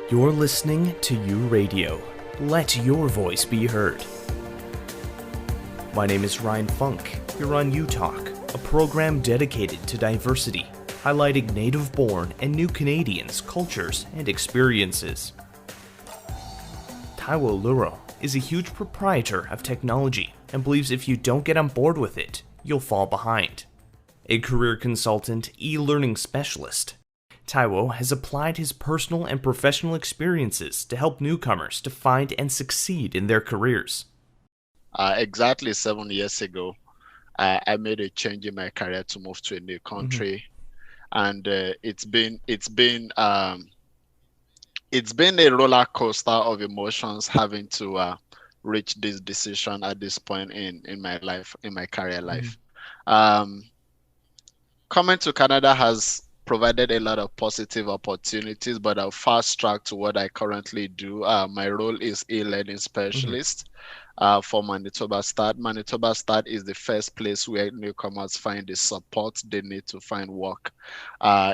You're listening to U Radio. Let your voice be heard. My name is Ryan Funk. You're on U Talk, a program dedicated to diversity, highlighting native-born and new Canadians' cultures and experiences. Taiwo Luro is a huge proprietor of technology and believes if you don't get on board with it, you'll fall behind. A career consultant, e-learning specialist, Taiwo has applied his personal and professional experiences to help newcomers to find and succeed in their careers. Exactly 7 years ago, I made a change in my career to move to a new country, and it's been a roller coaster of emotions having to reach this decision at this point in my life, in my career life. Coming to Canada has provided a lot of positive opportunities, but I'll fast track to what I currently do. My role is e-learning specialist for Manitoba Start. Manitoba Start is the first place where newcomers find the support they need to find work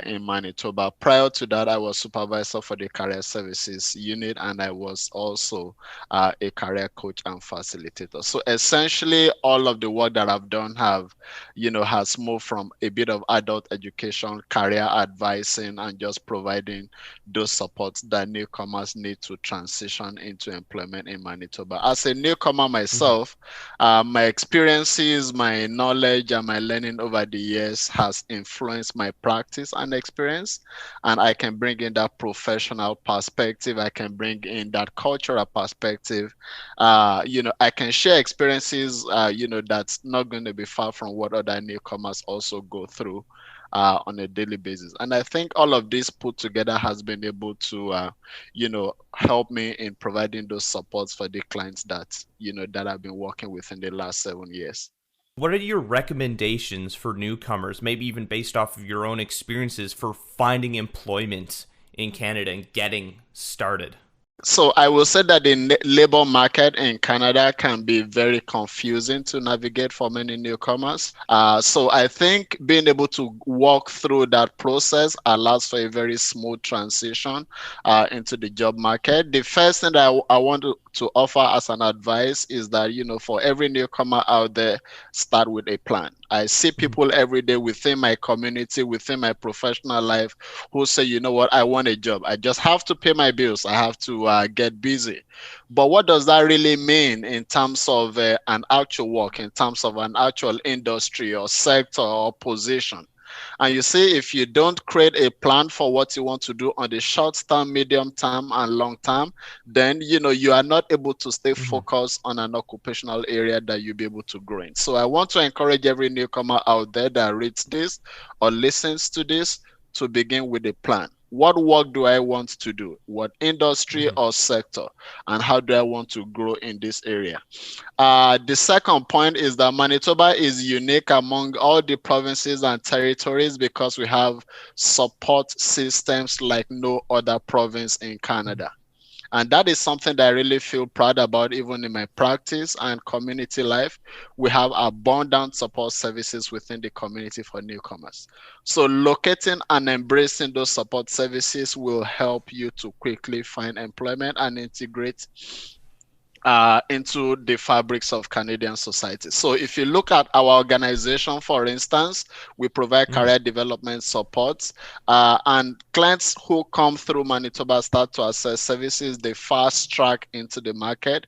in Manitoba. Prior to that, I was supervisor for the career services unit, and I was also a career coach and facilitator. So essentially, all of the work that I've done has moved from a bit of adult education, career advising, and just providing those supports that newcomers need to transition into employment in Manitoba. As a newcomer myself, my experiences, my knowledge, and my learning over the years has influenced my practice and experience, and I can bring in that professional perspective. I can bring in that cultural perspective. I can share experiences that's not going to be far from what other newcomers also go through on a daily basis. And I think all of this put together has been able to help me in providing those supports for the clients that I've been working with in the last 7 years. What are your recommendations for newcomers, maybe even based off of your own experiences, for finding employment in Canada and getting started? So I will say that the labor market in Canada can be very confusing to navigate for many newcomers. So I think being able to walk through that process allows for a very smooth transition into the job market. The first thing that I want to offer as an advice is that, for every newcomer out there, start with a plan. I see people every day within my community, within my professional life, who say, you know what, I want a job. I just have to pay my bills. I have to get busy. But what does that really mean in terms of an actual work, in terms of an actual industry or sector or position? And you see, if you don't create a plan for what you want to do on the short term, medium term, and long term, then you are not able to stay focused on an occupational area that you'll be able to grow in. So I want to encourage every newcomer out there that reads this or listens to this to begin with a plan. What work do I want to do? What industry or sector? And how do I want to grow in this area? The second point is that Manitoba is unique among all the provinces and territories because we have support systems like no other province in Canada. And that is something that I really feel proud about, even in my practice and community life. We have abundant support services within the community for newcomers. So locating and embracing those support services will help you to quickly find employment and integrate into the fabrics of Canadian society. So if you look at our organization, for instance, we provide career development support, and clients who come through Manitoba Start to access services, they fast track into the market.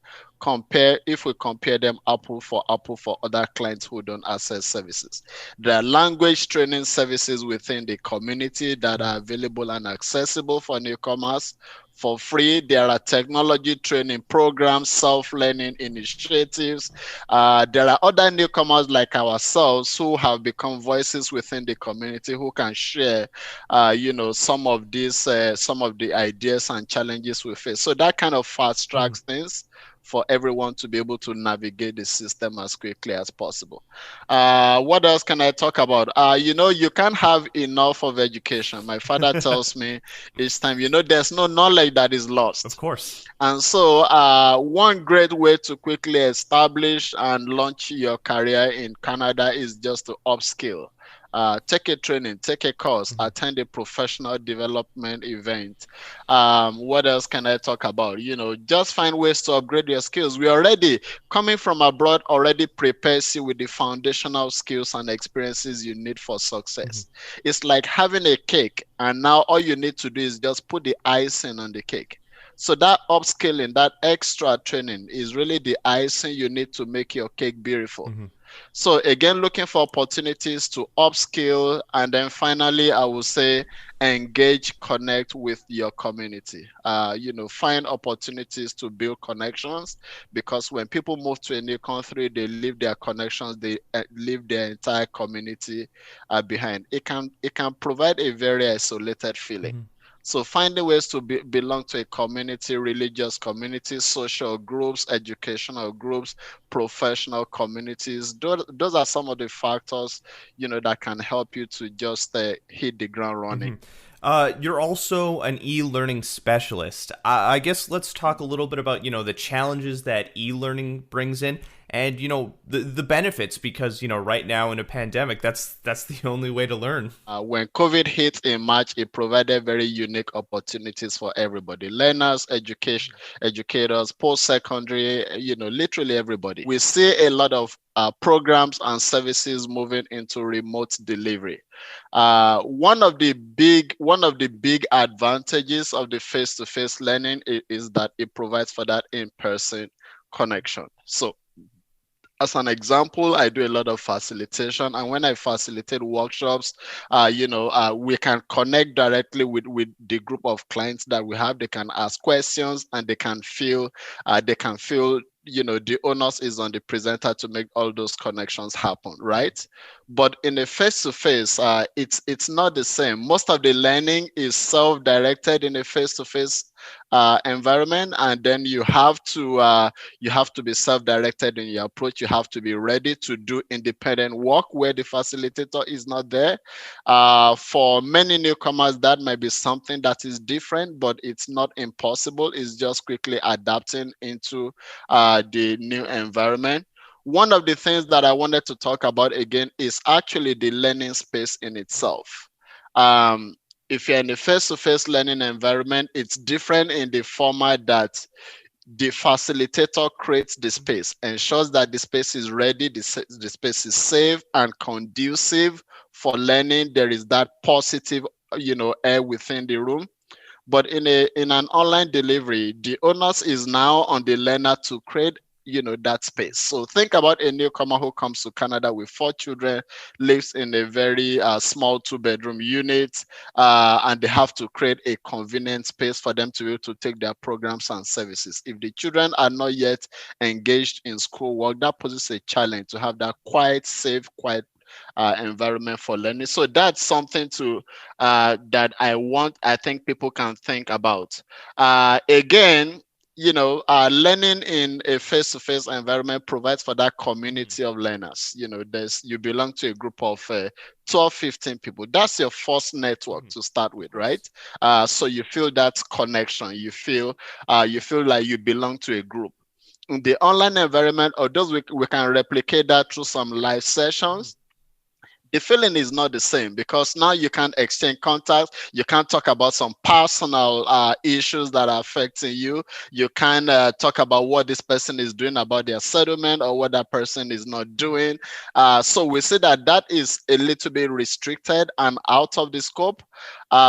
If we compare them apple for other clients who don't access services. There are language training services within the community that are available and accessible for newcomers for free. There are technology training programs, self-learning initiatives. There are other newcomers like ourselves who have become voices within the community who can share, some of the ideas and challenges we face. So that kind of fast tracks things for everyone to be able to navigate the system as quickly as possible. What else can I talk about? You can't have enough of education. My father tells me each time, there's no knowledge that is lost. Of course. And so one great way to quickly establish and launch your career in Canada is just to upskill. take a training, take a course, Mhm. attend a professional development event. What else can I talk about? Just find ways to upgrade your skills. We already coming from abroad already prepares you with the foundational skills and experiences you need for Mhm. success. It's like having a cake, and now all you need to do is just put the icing on the cake. So that upskilling, that extra training is really the icing you need to make your cake beautiful. Mhm. So again, looking for opportunities to upskill, and then finally, I will say engage, connect with your community. Find opportunities to build connections, because when people move to a new country, they leave their connections, they leave their entire community behind. It can provide a very isolated feeling. Mhm. So finding ways to belong to a community, religious communities, social groups, educational groups, professional communities. Those are some of the factors, that can help you to just hit the ground running. Mhm. You're also an e-learning specialist. I guess let's talk a little bit about the challenges that e-learning brings in, and the benefits, because right now in a pandemic, that's the only way to learn. When COVID hit in March, it provided very unique opportunities for everybody: learners, educators, post-secondary, literally everybody. We see a lot of programs and services moving into remote delivery. One of the big advantages of the face-to-face learning is that it provides for that in-person connection. So as an example, I do a lot of facilitation, and when I facilitate workshops, we can connect directly with the group of clients that we have. They can ask questions, and they can feel the onus is on the presenter to make all those connections happen, right? But in a face-to-face, it's not the same. Most of the learning is self-directed in a face-to-face environment, and then you have to be self-directed in your approach. You have to be ready to do independent work where the facilitator is not there. For many newcomers, that might be something that is different, but it's not impossible. It's just quickly adapting into the new environment. One of the things that I wanted to talk about again is actually the learning space in itself. Um, if you're in a face-to-face learning environment, it's different in the format that the facilitator creates the space, ensures that the space is ready, the space is safe and conducive for learning. There is that positive, air within the room. But in an online delivery, the onus is now on the learner to create that space. So think about a newcomer who comes to Canada with 4 children, lives in a very small 2-bedroom unit, and they have to create a convenient space for them to be able to take their programs and services. If the children are not yet engaged in schoolwork, that poses a challenge to have that quiet, safe, quiet environment for learning. So that's something to that I think people can think about. Again, learning in a face-to-face environment provides for that Mhm. community of learners. You belong to a group of 12, 15 people. That's your first network Mhm. to start with, Of right? course. So you feel that connection. You feel like you belong to a group. In the online environment, although we can replicate that through some live Mhm. sessions, the feeling is not the same, because now you can't exchange contacts. You can't talk about some personal issues that are affecting you. You can't talk about what this person is doing about their settlement, or what that person is not Mhm. doing. So we see that that is a little bit restricted and out of the scope.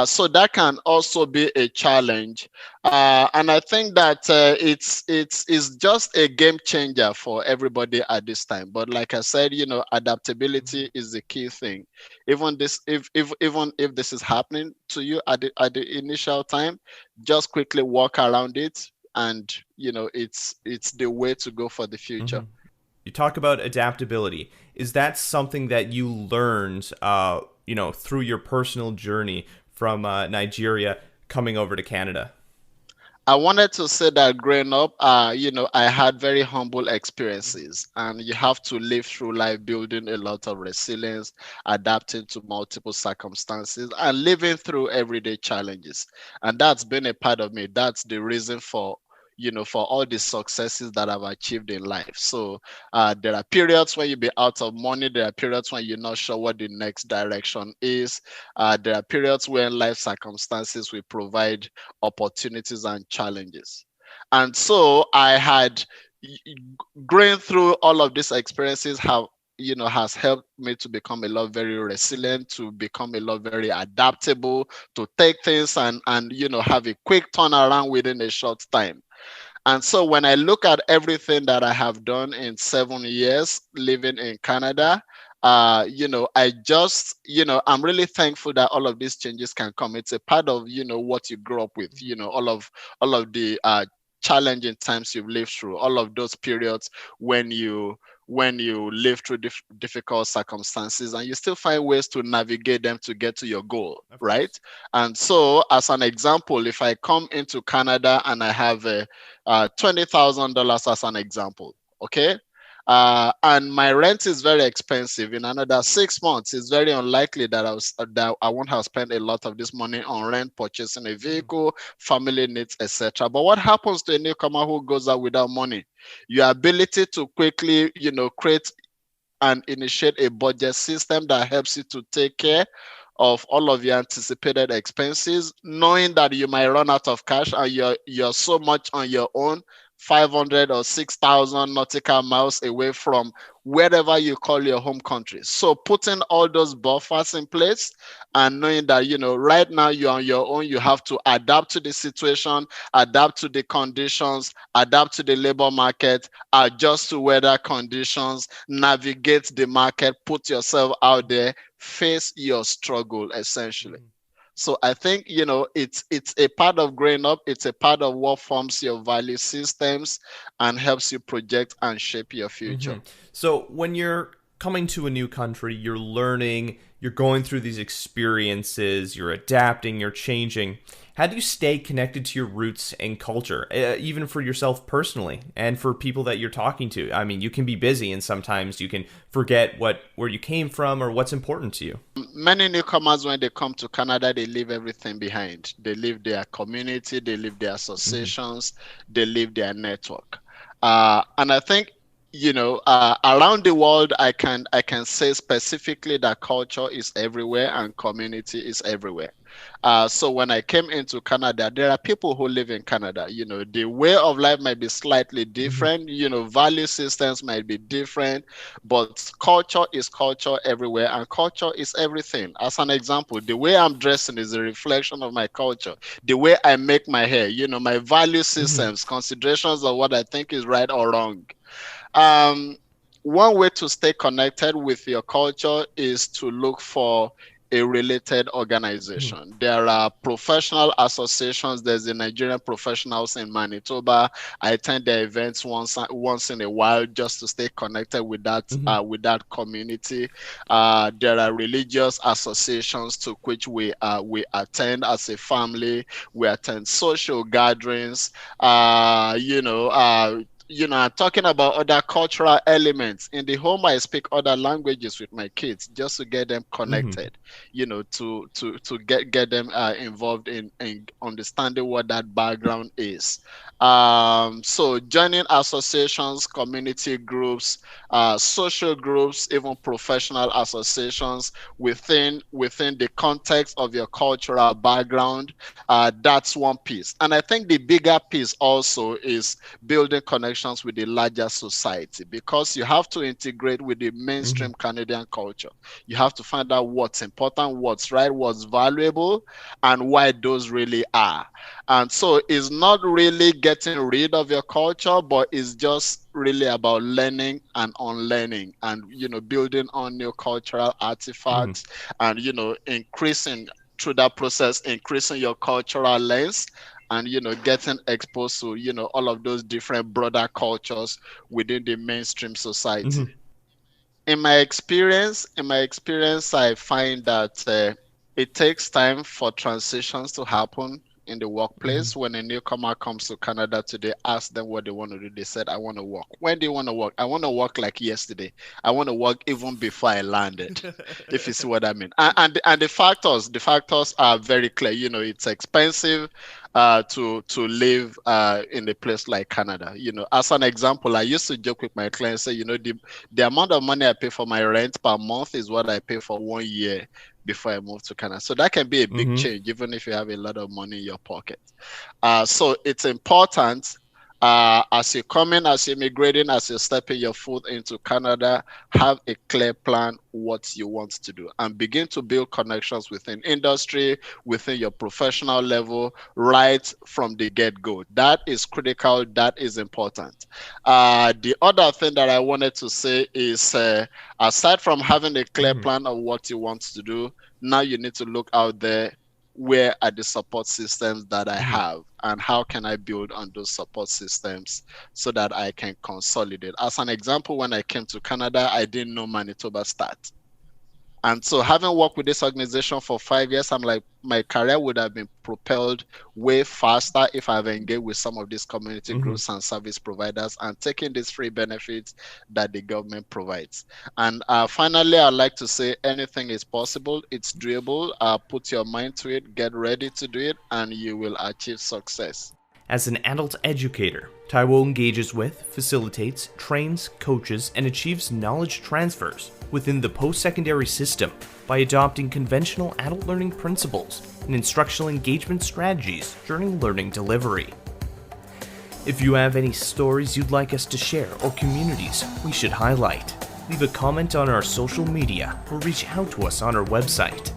So that can also be a challenge. And I think that it's just a game changer for everybody at this time. But like I said, Mhm. adaptability is the key thing. Even if this is happening to you at the initial time, just quickly walk around it, and it's the way to go for the future. Mhm. You talk about adaptability. Is that something that you learned, through your personal journey from Nigeria coming over to Canada? I wanted to say that growing up, I had very humble Mhm. experiences, and you have to live through life building a lot of resilience, adapting to multiple circumstances, and living through everyday challenges. And that's been a part of me. That's the reason for, for all the successes that I've achieved in life. So there are periods when you be out of money. There are periods when you're not sure what the next direction is. There are periods when life circumstances will provide opportunities and challenges. And so I had going through all of these experiences have has helped me to become a lot very resilient, to become a lot very adaptable, to take things and have a quick turnaround within a short time. And so when I look at everything that I have done in 7 years living in Canada, I just, I'm really thankful that all of these changes can come. It's a part of, what you grow up with, all of the challenging times you've lived through, all of those periods when you live through difficult circumstances and you still find ways to navigate them to get to your goal, right? And so as an example, if I come into Canada and I have a $20,000 as an example, okay, and my rent is very expensive. In another 6 months, it's very unlikely that I won't have spent a lot of this money on rent, purchasing a vehicle, family needs, etc. But what happens to a newcomer who goes out without money? Your ability to quickly, create and initiate a budget system that helps you to take care of all of your anticipated expenses, knowing that you might run out of cash and you're so much on your own, 500 or 6,000 nautical miles away from wherever you call your home country. So putting all those buffers in place and knowing that, right now you're on your own, you have to adapt to the situation, adapt to the conditions, adapt to the labor market, adjust to weather conditions, navigate the market, put yourself out there, face your struggle essentially. So I think, it's a part of growing up. It's a part of what forms your value systems and helps you project and shape your future. So when you're coming to a new country, you're learning, you're going through these experiences, you're adapting, you're changing. How do you stay connected to your roots and culture, even for yourself personally and for people that you're talking to? I mean, you can be busy and sometimes you can forget where you came from or what's important to you. Many newcomers, when they come to Canada, they leave everything behind. They leave their community, they leave their associations, they leave their network. And I think, around the world, I can say specifically that culture is everywhere and community is everywhere. So when I came into Canada, there are people who live in Canada. The way of life might be slightly different. Value systems might be different, but culture is culture everywhere, and culture is everything. As an example, the way I'm dressing is a reflection of my culture. The way I make my hair, my value systems, considerations of what I think is right or wrong. Um, One way to stay connected with your culture is to look for a related organization. There are professional associations. There's the Nigerian professionals in Manitoba. I attend their events once in a while just to stay connected with that community. There are religious associations to which we attend as a family. We attend social gatherings. I'm talking about other cultural elements. In the home, I speak other languages with my kids just to get them connected, to get them involved in understanding what that background is. So joining associations, community groups, social groups, even professional associations within the context of your cultural background, that's one piece. And I think the bigger piece also is building connections with the larger society, because you have to integrate with the mainstream Canadian culture. You have to find out what's important, what's right, what's valuable, and why those really are. And so it's not really getting rid of your culture, but it's just really about learning and unlearning and, building on new cultural artifacts and, increasing through that process, increasing your cultural lens and getting exposed to all of those different broader cultures within the mainstream society. In my experience, I find that it takes time for transitions to happen in the workplace. When a newcomer comes to Canada today, ask them what they want to do. They said, I want to work. When do you want to work? I want to work like yesterday. I want to work even before I landed, if you see what I mean. And the factors are very clear. It's expensive. to live in a place like Canada. As an example, I used to joke with my clients, say, the amount of money I pay for my rent per month is what I pay for 1 year before I move to Canada. So that can be a big change, even if you have a lot of money in your pocket. So it's important as you come in, as you're immigrating, as you're stepping your foot into Canada, have a clear plan what you want to do and begin to build connections within industry, within your professional level, right from the get-go. That is critical. That is important. The other thing that I wanted to say is, aside from having a clear plan of what you want to do, now you need to look out there. Where are the support systems that I have, and how can I build on those support systems so that I can consolidate? As an example, when I came to Canada, I didn't know Manitoba Stat. And so having worked with this organization for 5 years, I'm like, my career would have been propelled way faster if I've engaged with some of these community groups and service providers and taking these free benefits that the government provides. And finally, I'd like to say anything is possible. It's doable. Put your mind to it, get ready to do it, and you will achieve success. As an adult educator, Taiwo engages with, facilitates, trains, coaches, and achieves knowledge transfers within the post-secondary system by adopting conventional adult learning principles and instructional engagement strategies during learning delivery. If you have any stories you'd like us to share or communities we should highlight, leave a comment on our social media or reach out to us on our website.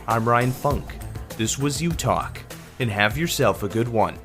I'm Ryan Funk. This was You Talk, and have yourself a good one.